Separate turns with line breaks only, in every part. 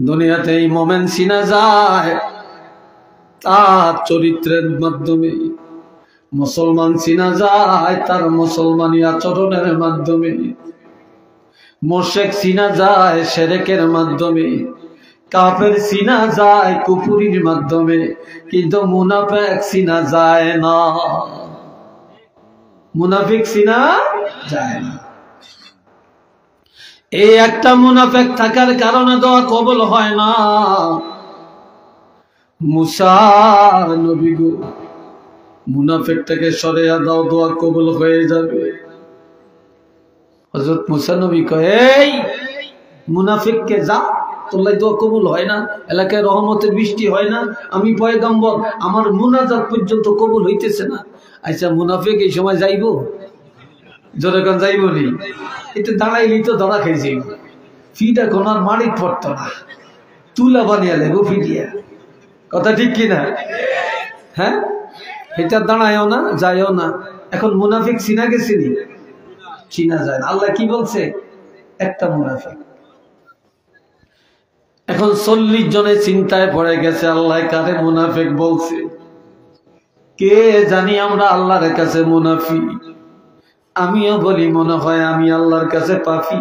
দুনিয়াতে এই মোমেন চিনা যায় তার চরিত্রের মাধ্যমে, মুসলমান চিনা যায় তার মুসলমানি আচরণের মাধ্যমে, মুশরিক চিনা যায় শিরকের মাধ্যমে, কাফের চিনা যায় কুফরির মাধ্যমে, কিন্তু মুনাফিক চিনা যায় না। মুনাফিক চিনা যায় না। এই একটা মুনাফিক থাকার কারণে দোয়া কবুল হয় না। মুসা নবী গো, মুনাফিকটাকে সরিয়ে দাও, দোয়া কবুল হয়ে যাবে। হযরত মুসা নবী কয়, এই মুনাফিককে যা, তোর লাই দোয়া কবুল হয় না, এলাকায় রহমতের বৃষ্টি হয় না, আমি পয়গম্বর, আমার মুনাজাত পর্যন্ত কবুল হইতেছে না। আচ্ছা মুনাফিক এই সময় যাইবো? জোরে কোন যাইবো নি? এটা দাঁড়াইলি তো ধরা খেয়ে যাইব। ফিটা কোনার মালিক পড়তো না, তুলা বানিয়ে লেবো ফিটিয়া। কথা ঠিক কিনা? হ্যাঁ, এটা দাঁড়ায়ও না, যায়ও না। এখন মুনাফিক চিনা গেছে নি? চিনা যায় না। আল্লাহ কি বলছে? একটা মুনাফিক। এখন 40 জনে চিন্তায় পড়ে গেছে, আল্লাহ কারে মুনাফিক বলছে। কে জানি আমরা আল্লাহর কাছে মুনাফিক। আমিও বলি মনে হয় আমি আল্লাহর কাছে পাপী,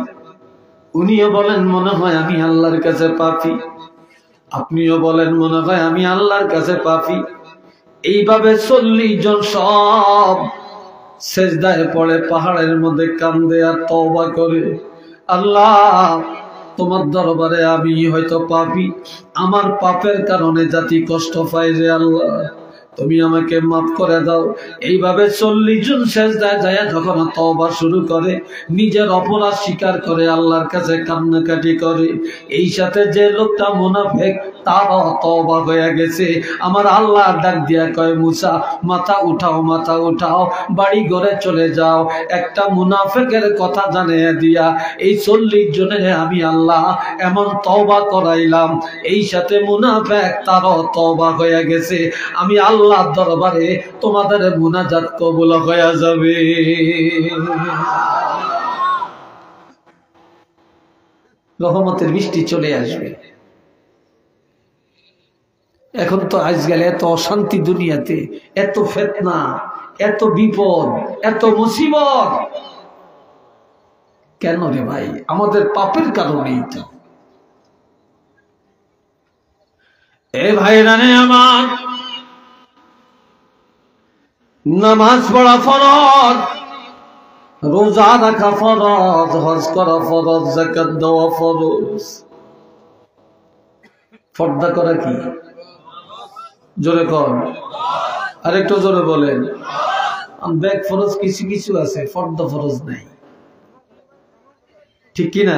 উনিও বলেন মনে হয় আমি আল্লাহর কাছে পাপী, আপনিও বলেন মনে হয় আমি আল্লাহর কাছে পাপী। এইভাবে 40 জন সব সেজদায় পড়ে পাহাড়ের মধ্যে কান্দে আর তওবা করে, আল্লাহ তোমার দরবারে আমি হয়তো পাপী, আমার পাপের কারণে জাতি কষ্ট পায় রে আল্লাহ, তুমি আমাকে মাফ করে দাও। এইভাবে 40 জন সেজদায় যায় যখন তওবা শুরু করে, নিজের অপরাধ স্বীকার করে, আল্লাহর কাছে কান্নাকাটি করে। এই সাথে যে লোকটা মুনাফিক তারও তওবা হয়ে গেছে। আমার আল্লাহ ডাক দিয়া কয়, মুসা মাথা উঠাও, মাথা উঠাও, বাড়ি ঘরে চলে যাও। একটা মুনাফিকের কথা জানিয়ে দিয়া এই 40 জনের আমি আল্লাহ এমন তওবা করাইলাম, এই সাথে মুনাফিক তারও তওবা হয়ে গেছে। আমি আল্লাহর দরবারে তোমাদের মুনাজাত কবুল হয়ে যাবে। রহমতের বৃষ্টি চলে আসবে। এখন তো আজকাল এত অশান্তি দুনিয়াতে, এত ফিতনা, এত বিপদ, এত মুসিবত, কেন রে ভাই? আমাদের পাপের কারণেই তো। এ ভাইরা রে আমার, নামাজ পড়া ফরজ, রোজা রাখা ফরজ, হজ করা ফরজ, যাকাত দেওয়া ফরজ। পর্দা করা কি? জোরে কর, আরেকটু জোরে বলেন। ব্যাগ ফরজ কিছু কিছু আছে, পর্দা ফরজ নাই, ঠিক কিনা?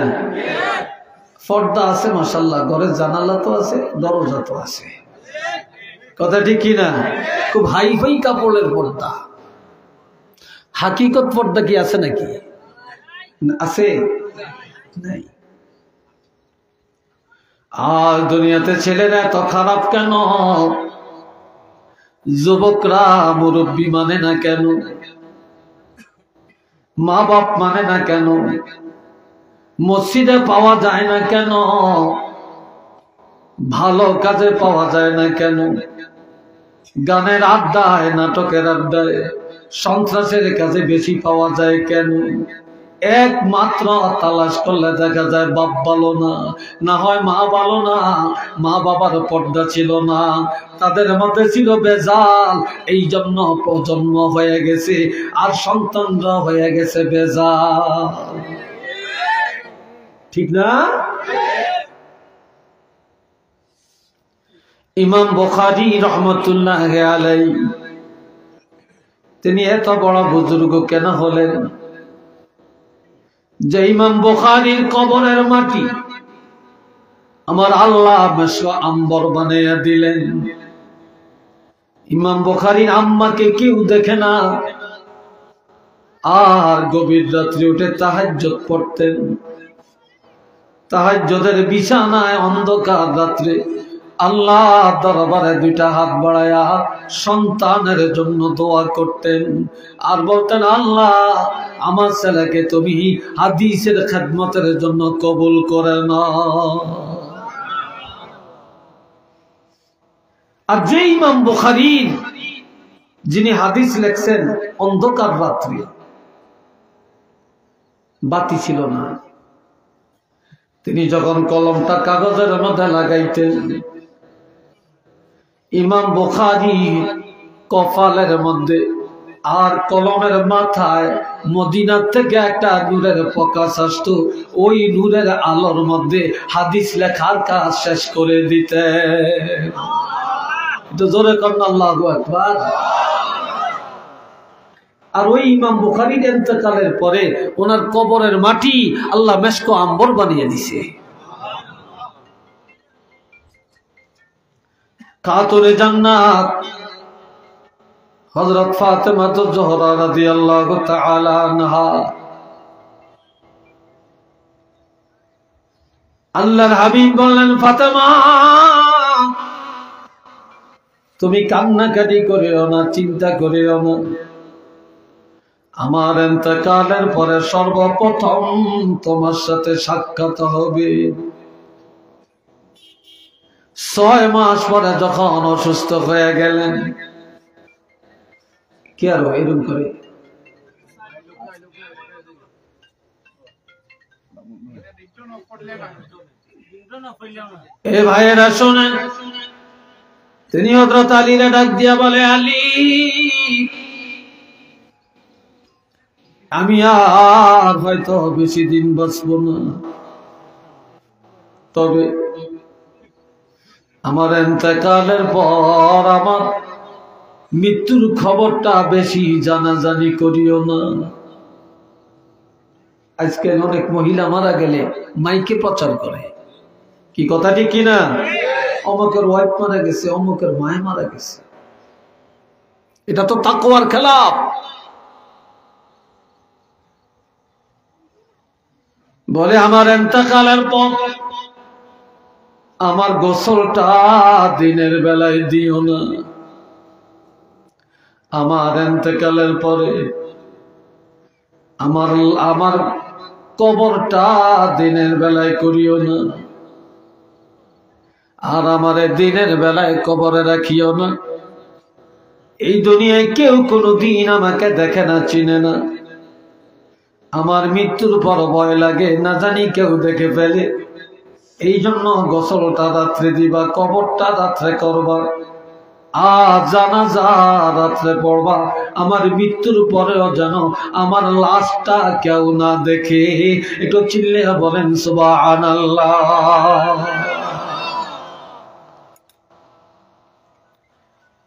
পর্দা আছে মাশাআল্লাহ, ঘরের জানালা তো আছে, দরজা তো আছে, কথা ঠিক কিনা? খুব হাই ফাই কাপড়ের পর্দা। হাকিকত পর্দা কি আছে নাকি? আছে? নাই। আর দুনিয়াতে ছেলেরা এত খারাপ কেন? যুবকরা মুরব্বী মানে না কেন? মা বাপ মানে না কেন? মসজিদে পাওয়া যায় না কেন? ভালো কাজে পাওয়া যায় না কেন? গানের আড্ডায়, নাটকের আড্ডায়, সন্ত্রাসের কাজে বেশি পাওয়া যায় কেন? একমাত্র তালাশ করলে দেখা যায় বাপ ভালো না, না হয় মা ভালো না। মা বাবার পর্দা ছিল না, তাদের মধ্যে ছিল বেজাল, এই জন্য প্রজন্ম হয়ে গেছে আর সন্তানরা হয়ে গেছে বেজাল, ঠিক না? ইমাম বুখারী রহমতুল্লাহ আলাইহি তিনি এত বড় বুজুর্গ কেন হলেন? যে ইমাম বুখারীর কবরের মাটি আমার আল্লাহ মেশো আম্বর বানাইয়া দিলেন। ইমাম বুখারীর আম্মাকে কেউ দেখে না, আর গভীর রাত্রে উঠে তাহাজ্জুদ পড়তেন। তাহাজ্জুদের বিছানায় অন্ধকার রাত্রে আল্লাহ দরবারে 2টা হাত বাড়ায়া সন্তানের জন্য দোয়া করতেন আর বলতেন, আল্লাহ আমার ছেলেকে তুমি হাদিসের খেদমতের জন্য কবুল করে নাও। আর যে ইমাম বুখারী যিনি হাদিস লেখছেন, অন্ধকার রাত্রি, বাতি ছিল না, তিনি যখন কলমটা কাগজের মধ্যে লাগাইতেন, ইমাম বুখারী কপালের মধ্যে আর কলমের মাথায় মদিনা থেকে একটা নূরের প্রকাশ আসতো, ওই নূরের আলোর মধ্যে হাদিস লেখার কাজ শেষ করে দিতে। জোরে করেন আল্লাহু আকবার। আর ওই ইমাম বুখারীর ইন্তেকালের পরে ওনার কবরের মাটি আল্লাহ মেশক আম্বর বানিয়ে দিছে। খাতুনে জান্নাত হযরত ফাতেমা জোহরা রাদিয়াল্লাহু তাআলা আনহা, আল্লাহর হাবিব বললেন, ফাতেমা তুমি কান্নাকাটি করিও না, চিন্তা করিও না, আমার ইন্তেকালের পরে সর্বপ্রথম তোমার সাথে সাক্ষাৎ হবে। 6 মাস পরে যখন অসুস্থ হয়ে গেলেন, কি আর এরকম করে এ ভাইয়েরা শোনেন, তিনি হযরত আলীরে ডাক দিয়া বলে, আলী আমি আর হয়তো বেশি দিন বাঁচব না, তবে আমার ইন্তেকালের পর আমার মৃত্যুর খবরটা বেশি জানাজানি করিও না। আজকে অনেক মহিলা মারা গেলে মাইকে প্রচার করে, কি কথা ঠিক কিনা? অমুকের ওয়াইফ মারা গেছে, অমুকের মায় মারা গেছে। এটা তো তাকওয়ার খেলাফ। বলে আমার ইন্তেকালের পর আমার গোসলটা দিনের বেলায় দিও না, আমার ইন্তেকালের পরে আমার কবরটা দিনের বেলায় করিও না, আর আমার দিনের বেলায় কবরে রাখিও না। এই দুনিয়ায় কেউ কোনোদিন আমাকে দেখে না, চিনে না। আমার মৃত্যুর পর ভয় লাগে, না জানি কেউ দেখে ফেলে। এই জন্য গোসলটা রাত্রে দিবা, কবরটা রাত্রে করবা, আর জানাজা রাত্রে পড়বা। আমার মৃত্যুর পরেও যেন আমার লাশটা কেউ না দেখে। একটু চিল্লে বলেন সুবহানাল্লাহ।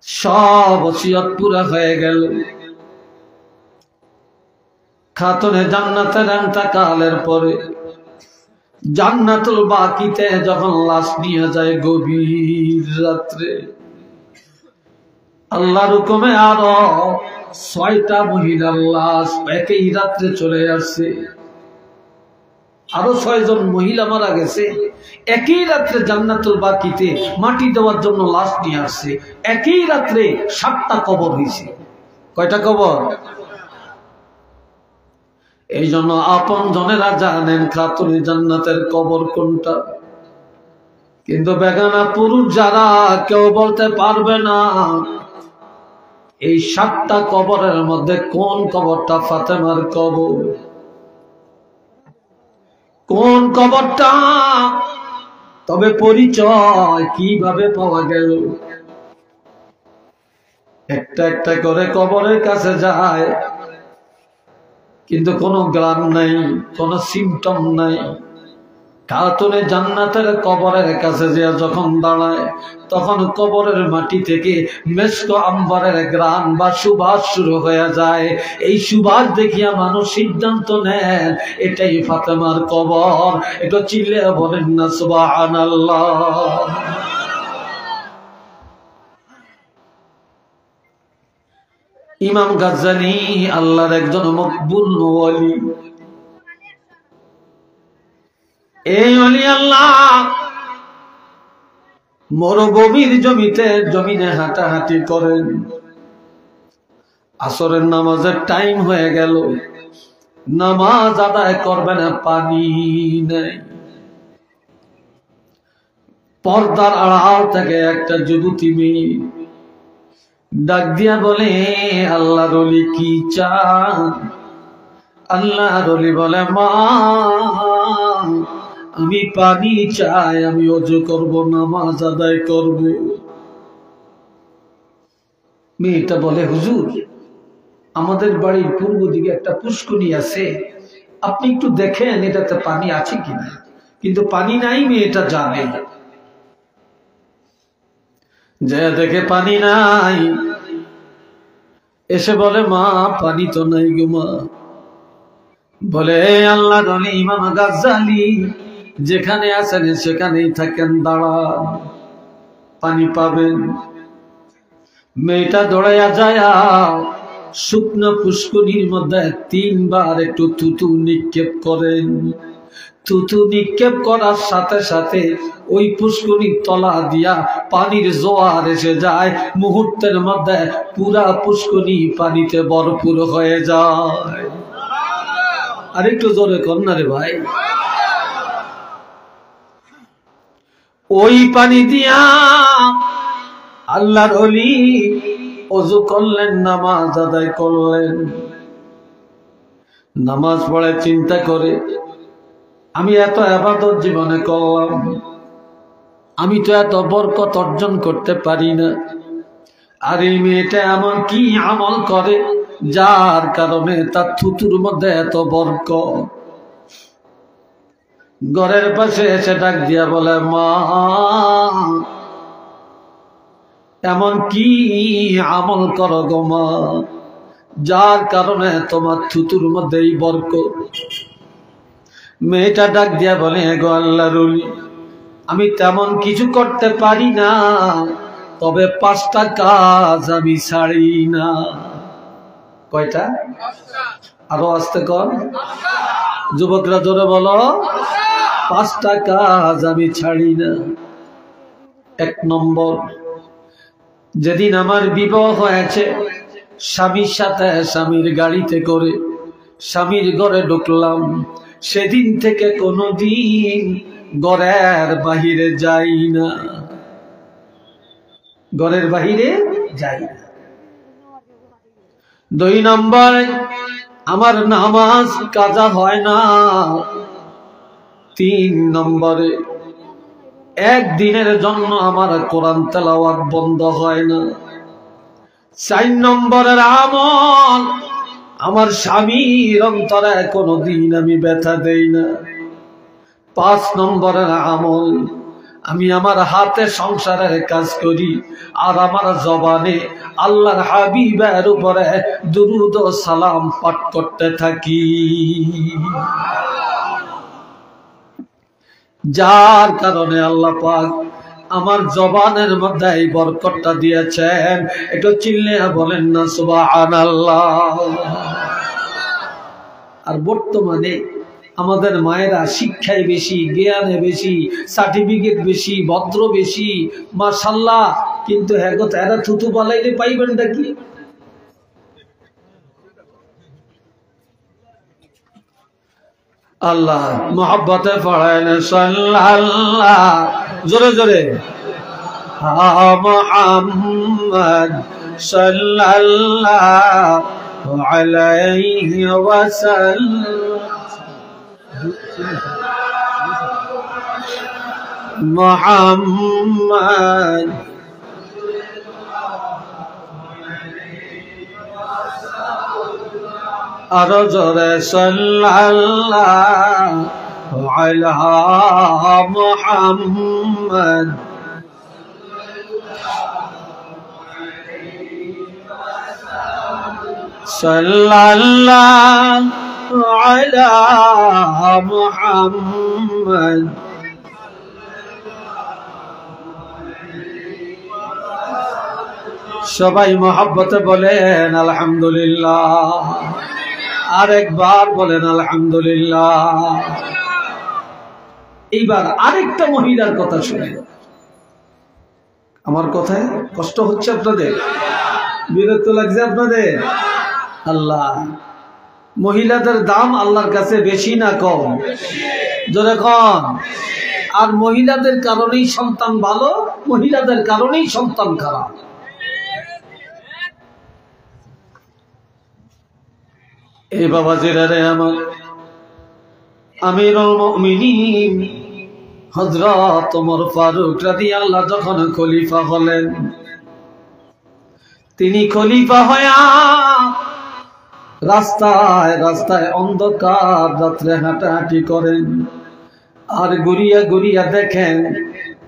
সব ওসিয়ত পুরা হয়ে গেল। খাতুনে জান্নাতের ইন্তেকালের পরে জান্নাতুল বাকিতে যখন লাশ নিয়ে যায় গভীর রাত্রে, আল্লাহর হুকুমে আরো 6টা মহিলার লাশ একই রাত্রে চলে আসছে। আরো 6 জন মহিলা মারা গেছে, একই রাত্রে জান্নাতুল বাকিতে মাটি দেওয়ার জন্য লাশ নিয়ে আসছে। একই রাত্রে 7টা কবর হয়েছে। কয়টা কবর? এই জন্য আপন জনেরা জানেন খাতুনে জান্নাতের কবর কোনটা, কিন্তু বেগানা পুরুষ যারা কেউ বলতে পারবে না এই 7টা কবরের মধ্যে কোন কবরটা ফাতেমার কবর, কোন কবরটা। তবে পরিচয় কিভাবে পাওয়া গেল? একটা একটা করে কবরের কাছে যায়, কিন্তু কোনো গ্রাম নাই, কোনো সিমটম নাই। খাতুনে জান্নাতের কবরের কাছে যে যখন দাঁড়ায়, তখন কবরের মাটি থেকে মেশক আম্বরের গ্রান বা সুবাস শুরু হয়ে যায়। এই সুবাস দেখিয়া মানুষ সিদ্ধান্ত নেন এটাই ফাতেমার কবর। এটা চিল্লে বলেন না সুবহানাল্লাহ। ইমাম গাজ্জালী আল্লাহর একজন মকবুল ওয়ালি। এই ওলি আল্লাহ মরুভূমির জমিনে হাঁটাহাঁটি করেন। আসরের নামাজের টাইম হয়ে গেল, নামাজ আদায় করবে না, পানি নেই। পর্দার আড়াল থেকে একটা যুবতী মেয়ে ডাক দিয়া বলে, আল্লাহর ওলি কি চান? আল্লাহর ওলি বলে, মা আমি পানি চাই, আমি ওযু করব, নামাজ আদায় করব। মেয়েটা বলে, হুজুর আমাদের বাড়ির পূর্ব দিকে একটা পুষ্করী আছে, আপনি একটু দেখেন এটাতে পানি আছে কিনা। কিন্তু পানি নাই, মেয়েটা জানে। যে দেখে পানি নাই, এসে বলে, মা পানি তো নাই গো মা। বলে, আল্লাহর ওলি ইমাম গাজ্জালী যেখানে আছেন সেখানেই থাকেন, দাঁড়ান, পানি পাবেন। মেয়েটা দৌড়াইয়া যায়, শুকনো পুষ্করির মধ্যে 3 বার একটু থুতু নিক্ষেপ করেন। থুতু নিক্ষেপ করার সাথে সাথে ওই পুষ্করির তলা দিয়া পানির জোয়ার এসে যায়। মুহূর্তের মধ্যে পুরা পুষ্করি পানিতে ভরপুর হয়ে যায়। আরেকটু জোরে কর না রে ভাই। ওই পানি দিয়া আল্লাহর ওলি ওযু করলেন, নামাজ আদায় করলেন। নামাজ পড়ে চিন্তা করে, আমি এত ইবাদত জীবনে করলাম, আমি তো এত বরকত অর্জন করতে পারি না। আর এই মেয়েটা এমন কি আমল করে যার কারণে তার থুতুর মধ্যে এত বরকত। ঘরের পাশে এসে ডাক দিয়া বলে, মা এমন কি আমল করো গো মা, যার কারণে তোমার থুতুর মধ্যে এই বরকত। মেয়েটা ডাক দিয়া বলে, গো আল্লাহর ওলি আমি তেমন কিছু করতে পারি না, তবে 5টা কাজ আমি ছাড়ি না। কয়টা? আরো আস্তে কর, যুবকরা জোরে বলো, 5টা কাজ আমি ছাড়ি না। 1 নম্বর, যেদিন আমার বিবাহ হয়েছে, স্বামীর সাথে স্বামীর গাড়িতে করে স্বামীর ঘরে ঢুকলাম, সেদিন থেকে কোনোদিন ঘরের বাহিরে যাই না, ঘরের বাহিরে যাই না। 2 নম্বর, আমার নামাজ কাজা হয় না। 3 নম্বরে, একদিনের জন্য আমার কোরআন তেলাওয়াত বন্ধ হয় না। 4 নম্বরের আমল, আমার স্বামীর অন্তরে কোনোদিন আমি ব্যথা দেই না। 5 নম্বরের আমল, আমি আমার হাতে সংসারের কাজ করি আর আমার জবানে আল্লাহর হাবিবের উপরে দুরূদ ও সালাম পাঠ করতে থাকি। যার কারণে আল্লাহ পাক আমার জবানের মধ্যে এই বরকতটা দিয়েছেন। একটু চিল্লিয়া বলেন না সুবহানাল্লাহ। আর বর্তমানে আমাদের মায়েরা শিক্ষায় বেশি, জ্ঞানে বেশি, সার্টিফিকেট বেশি, ভদ্র বেশি, মাশাআল্লাহ, কিন্তু এরা থুতু পালাইলে পাইবেনটা কি? আল্লাহ মোহাব্বতে পড়েন সাল্লাল্লাহ, জোরে জোরে, মুহাম্মদ সাল্লাল্লাহু আলাইহি ওয়াসাল্লাম, মুহাম্মদ আরো জোরে সাল্লাল্লাহু আলা মুহাম্মদ সাল্লাল্লাহু আলা মুহাম্মদ। সবাই মহব্বতে বলেন আলহামদুলিল্লাহ। আরেকবার বলেন আলহামদুলিল্লাহ। এইবার আরেকটা মহিলার কথা শুনে, আমার কথায় কষ্ট হচ্ছে আপনাদের, বিরক্ত লাগছে আপনাদের? আল্লাহ, মহিলাদের দাম আল্লাহর কাছে বেশি না কম? জোরে কম। আর মহিলাদের কারণেই সন্তান ভালো, মহিলাদের কারণেই সন্তান খারাপ। এই বাবাজিরা রে আমার, আমিরুল মুমিনিন হযরত ওমর ফারুক রাদিয়াল্লাহু যখন খলিফা হলেন, তিনি খলিফা হয়া রাস্তায় রাস্তায় অন্ধকার রাত্রে হাঁটাহাঁটি করেন, আর ঘুরিয়া ঘুরিয়া দেখেন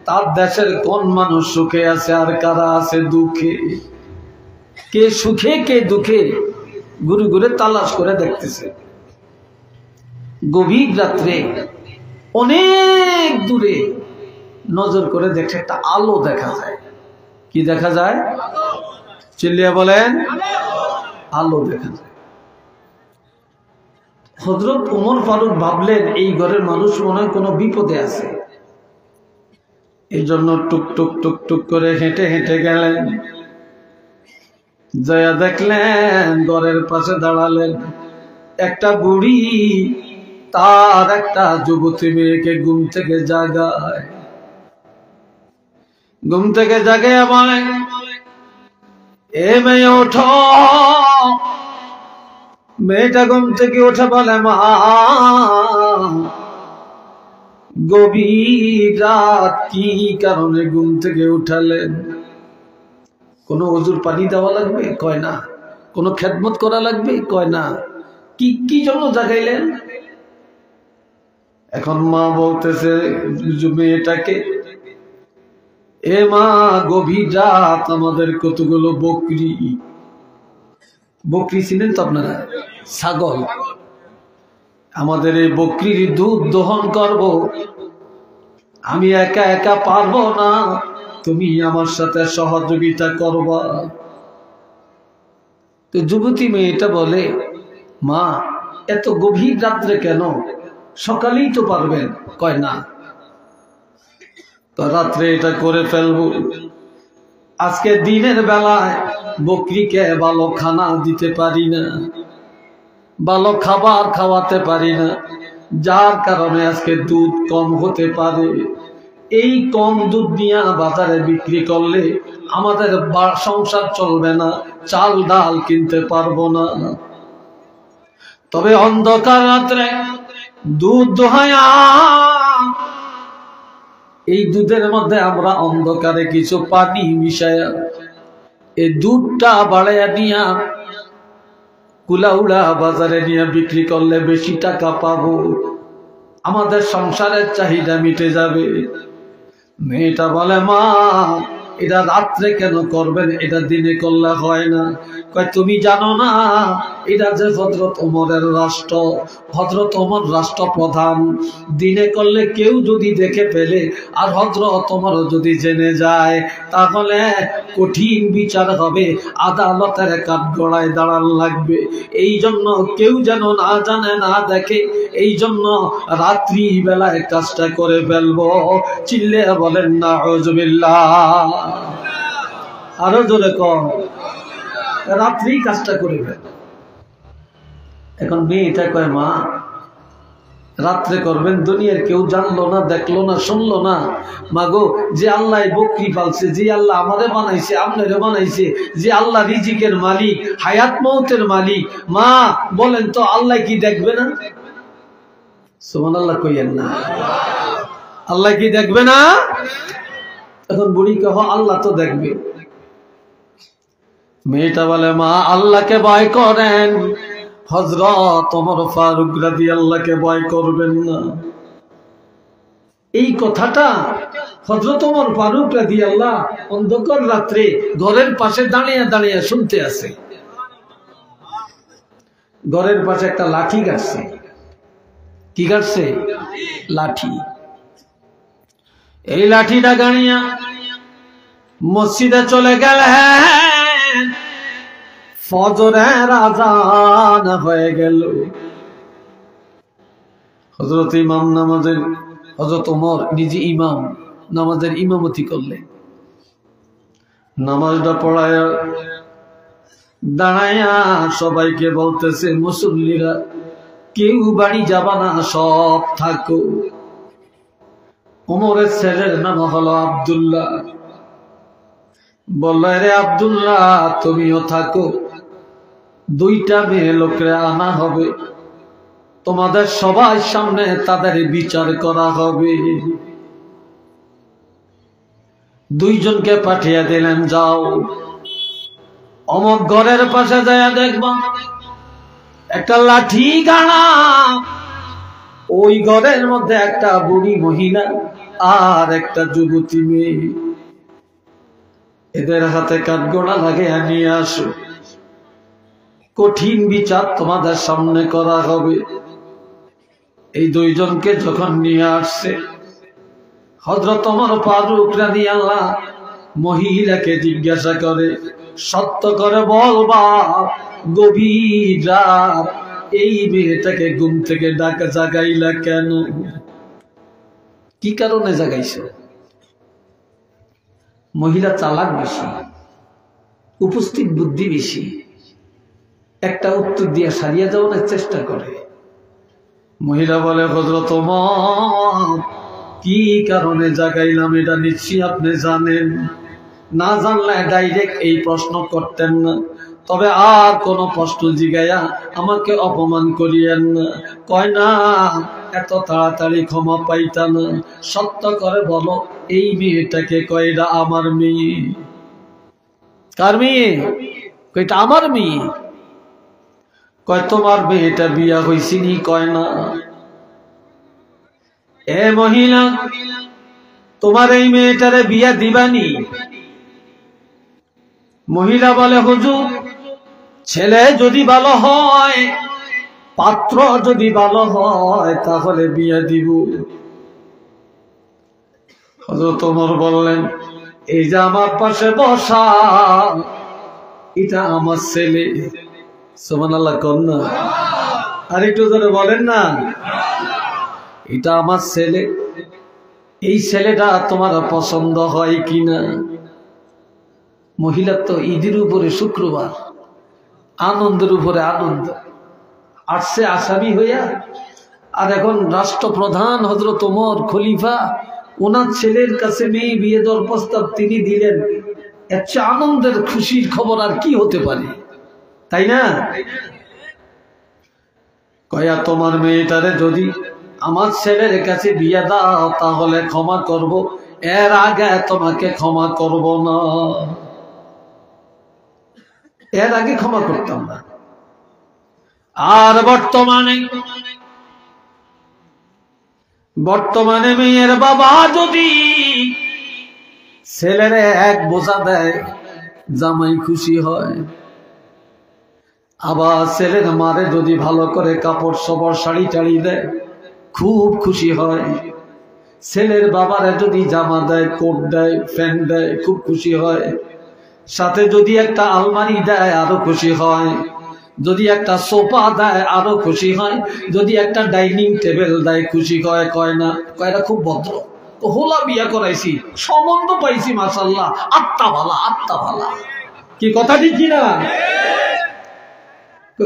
তার দেশের কোন মানুষ সুখে আছে আর কারা আছে দুঃখে, কে সুখে কে দুঃখে ঘুরে ঘুরে তালাশ করে দেখতেছে। গভীর রাত্রে অনেক দূরে নজর করে দেখে একটা আলো দেখা যায়। কি দেখা যায়? চিল্লিয়া বলেন, আলো দেখা যায়। হযরত ওমর ফারুক ভাবলেন এই ঘরের মানুষ মনে হয় কোনো বিপদে আছে, এই জন্য টুক টুক টুক টুক করে হেঁটে হেঁটে গেলেন। জয়া দেখলেন ঘরের পাশে দাঁড়ালেন একটা বুড়ি তার একটা যুবতী মেয়েকে ঘুম থেকে জাগায়। ঘুম থেকে জাগায় বলে, এ মেয়ে ওঠো। মেয়েটা ঘুম থেকে ওঠে বলে, মা গভীর রাত কি কারণে ঘুম থেকে উঠালেন? কোনো ওজুর পানি দেওয়া লাগবে? কয় না। কোনো খেদমত করা লাগবে? কয় না। কি কি জন্য জাগাইলেন? এখন মা বলতেছে মেয়েটাকে, এ মা গভীর রাত আমাদের কতগুলো বকরি, বকরি চিনেন তো আপনারা? ছাগল। আমাদের এই বকরির দুধ দহন করব, আমি একা একা পারবো না, তুমি আমার সাথে সহযোগিতা করবা। তো যুবতী মেয়েটা বলে, মা এত গভীর রাত্রে কেন? সকালেই তো পারবেন। কয় না, তো রাত্রে এটা করে ফেলবো। আজকে দিনের বেলায় বকরিকে ভালো খানা দিতে পারি না, ভালো খাবার খাওয়াতে পারি না, যার কারণে আজকে দুধ কম হতে পারে। এই কম দুধ নিয়ে বাজারে বিক্রি করলে আমাদের সংসার চলবে না, চাল ডাল কিনতে পারবো না। তবে অন্ধকার রাত্রে দুধ দোহায়া, এই দুধের মধ্যে আমরা অন্ধকারে কিছু পানি মিশায়া এই দুধটা বাড়াইয়া নিয়া কুলাউড়া বাজারে নিয়ে বিক্রি করলে বেশি টাকা পাবো, আমাদের সংসারের চাহিদা মিটে যাবে। মেয়েটা বলে, মা এটা রাত্রে কেন করবেন? এটা দিনে করলে হয় না। কয় তুমি জানো না এটা যে হযরত ওমরের রাষ্ট্র, হযরত ওমর রাষ্ট্রপ্রধান, দিনে করলে কেউ যদি দেখে ফেলে আর হযরত ওমর যদি জেনে যায় তাহলে কঠিন বিচার হবে, আদালতের কাঠগড়ায় দাঁড়ান লাগবে। এই জন্য কেউ যেন না জানে না দেখে, এই জন্য রাত্রি বেলায় কাজটা করে ফেলবো। চিল্লে বলেন নাউযুবিল্লাহ। আরো জোরে কর, রাত্রি কাজটা করে ফেল। এখন মেয়েটা কয়, মা রাত্রে করবেন, দুনিয়ার কেউ জানলো না, দেখলো না, শুনলো না। মাগো, যে আল্লাহ বকরি পালছে, যে আল্লাহ আমারে বানাইছে, আপনারে বানাইছে, যে আল্লাহ রিজিকের মালিক, হায়াত মৌতের মালিক, মা বলেন তো আল্লাহ কি দেখবে না? সুবহানাল্লাহ কইয়েন না। আল্লাহ কি দেখবে না? এখন বুড়ি কহ, আল্লাহ তো দেখবে। মেয়েটা বলে, মা আল্লাহকে ভয় করেন, হযরত ওমর ফারুক রাদিয়াল্লাহকে ভয় করবেন না। এই কথাটা হযরত ওমর ফারুক রাদিয়াল্লাহু অন্ধকার রাত্রে ঘরের পাশে দাঁড়িয়ে দাঁড়িয়ে শুনতে আছে। ঘরের পাশে একটা লাঠি গাড়ছে। কি গাড়ছে? লাঠি। এই লাঠিটা গাড়িয়া মসজিদে চলে গেলেন। ফজরের আযান হয়ে গেল। হযরত ইমাম নামাজের, হযরত ওমর নিজে ইমাম নামাজের ইমামতি করলেন। নামাজটা পড়ায়া দাঁড়ায়া সবাইকে বলতেছে, মুসল্লিরা কেউ বাড়ি যাবা না, সব থাকো। ওমরের ছেলের নাম হলো আব্দুল্লাহ। বলল, রে আব্দুল্লাহ, তুমিও থাকো, দুইটা মেয়ে লোকরে আনা হবে, তোমাদের সবার সামনে তাদের বিচার করা হবে। দুইজনকে পাঠিয়ে দিলেন, যাও অমক ঘরের পাশে যায় দেখবা একটা লাঠি গাড়া, ওই ঘরের মধ্যে একটা বুড়ি মহিলা আর একটা যুবতী মেয়ে, এদের হাতে কাঠগড়া লাগিয়ে নিয়ে আসো, কঠিন বিচার তোমাদের সামনে করা হবে। এই দুইজনকে যখন নিয়ে আসছে, হযরত ওমর ফারুক রাদিয়াল্লাহু মহিলাকে জিজ্ঞাসা করে, সত্য করে বলবা, গভীর রাত এই মেয়েটাকে ঘুম থেকে ডাকা জাগাইলা কেন? কি কারণে জাগাইছো? মহিলা চালাক বেশি, উপস্থিত বুদ্ধি বেশি, একটা উত্তর দিয়ে সারিয়ে যাওয়ার চেষ্টা করে। মহিলা বলে, হযরত ওমর, কি কারণে জাগাইলাম এটা নিশ্চয়ই আপনি জানেন, না জানলে ডাইরেক্ট এই প্রশ্ন করতেন না, তবে আর কোন প্রশ্ন জিগাইয়া আমাকে অপমান করিয়েন না। কয় না, এত তাড়াতাড়ি ক্ষমা পাইতা না, সত্য করে বলো, এই মেয়েটাকে কয়টা আমার মেয়ে? কার মেয়ে? কয়টা আমার মেয়ে। কয় তোমার মেয়েটা বিয়া হইছিনি? কয় না। এ মহিলা, তোমার এই মেয়েটারে বিয়া দিবানি? মহিলা বলে, হুজুর, ছেলে যদি ভালো হয়, পাত্র যদি ভালো হয়, তাহলে বিয়া দিব। হযরত ওমর বললেন, এই যে আমার পাশে বসা, এটা আমার ছেলে। সুবহানাল্লাহ কন্যা, আর একটু ধরে বলেন না, এটা আমার ছেলে। এই ছেলেটা তোমার পছন্দ হয় কিনা? মহিলা তো ঈদের উপরে শুক্রবার, আনন্দের উপরে আনন্দ, আসছে আসামি হইয়া, আর এখন রাষ্ট্রপ্রধান হযরত ওমর খলিফা, ওনার ছেলের কাছে মেয়ে বিয়ে দেওয়ার প্রস্তাব তিনি দিলেন। এর চেয়ে আনন্দের খুশির খবর আর কি হতে পারে, তাই না? কয়া, তোমার মেয়েটারে যদি আমার ছেলের কাছে বিয়ে দাও, তাহলে ক্ষমা করব, এর আগে তোমাকে ক্ষমা করব না। এর আগে ক্ষমা করতাম না। আর বর্তমানে মেয়ের বাবা যদি ছেলেরে এক বোঝা দেয়, জামাই খুশি হয়। আবার ছেলের মারে যদি ভালো করে কাপড় সবর শাড়ি টাড়ি দেয়, খুব খুশি হয়। ছেলের বাবারে যদি জামা দেয়, কোট দেয়, প্যান্ট দেয়, খুব খুশি হয়। সাথে যদি একটা আলমারি দেয়, আরো খুশি হয়। যদি একটা সোফা দেয়, আরো খুশি হয়। যদি একটা ডাইনিং টেবিল দেয়, খুশি হয়। কয় না, কয়টা খুব ভদ্র, হোলা বিয়া করাইছি, সম্বন্ধ পাইছি, মাশাআল্লাহ, আত্মা ভালা, আত্মা ভালা। কি কথা ঠিক কিনা?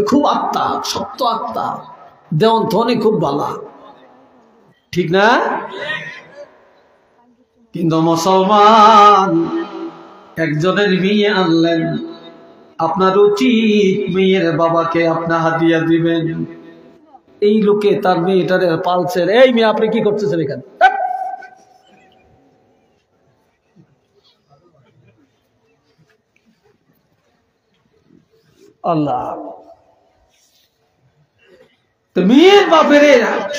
খুব আত্মা, সত্য আত্মা, দেওয়ান ধনে খুব ভালা, ঠিক না? কিন্তু মুসলমান একজনের মেয়ে আনলেন, আপনার উচিত মেয়ের বাবাকে আপনার হাদিয়া দিবেন। এই লোকে তার মেয়েটারে পালছে, এই মেয়ে আপনি কি করতেছেন এখানে? আল্লাহ, মেয়ের বাপের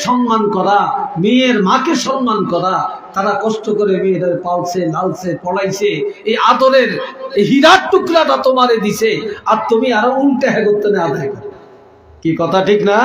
সম্মান করা, মেয়ের মাকে সম্মান করা, তারা কষ্ট করে মেয়েদের পালছে, লালছে, পড়াইছে, এই আদরের এই হীরার টুকরাটা তোমারে দিছে, আর তুমি আরো উল্টে করতে না আদায় করো। কি কথা ঠিক না?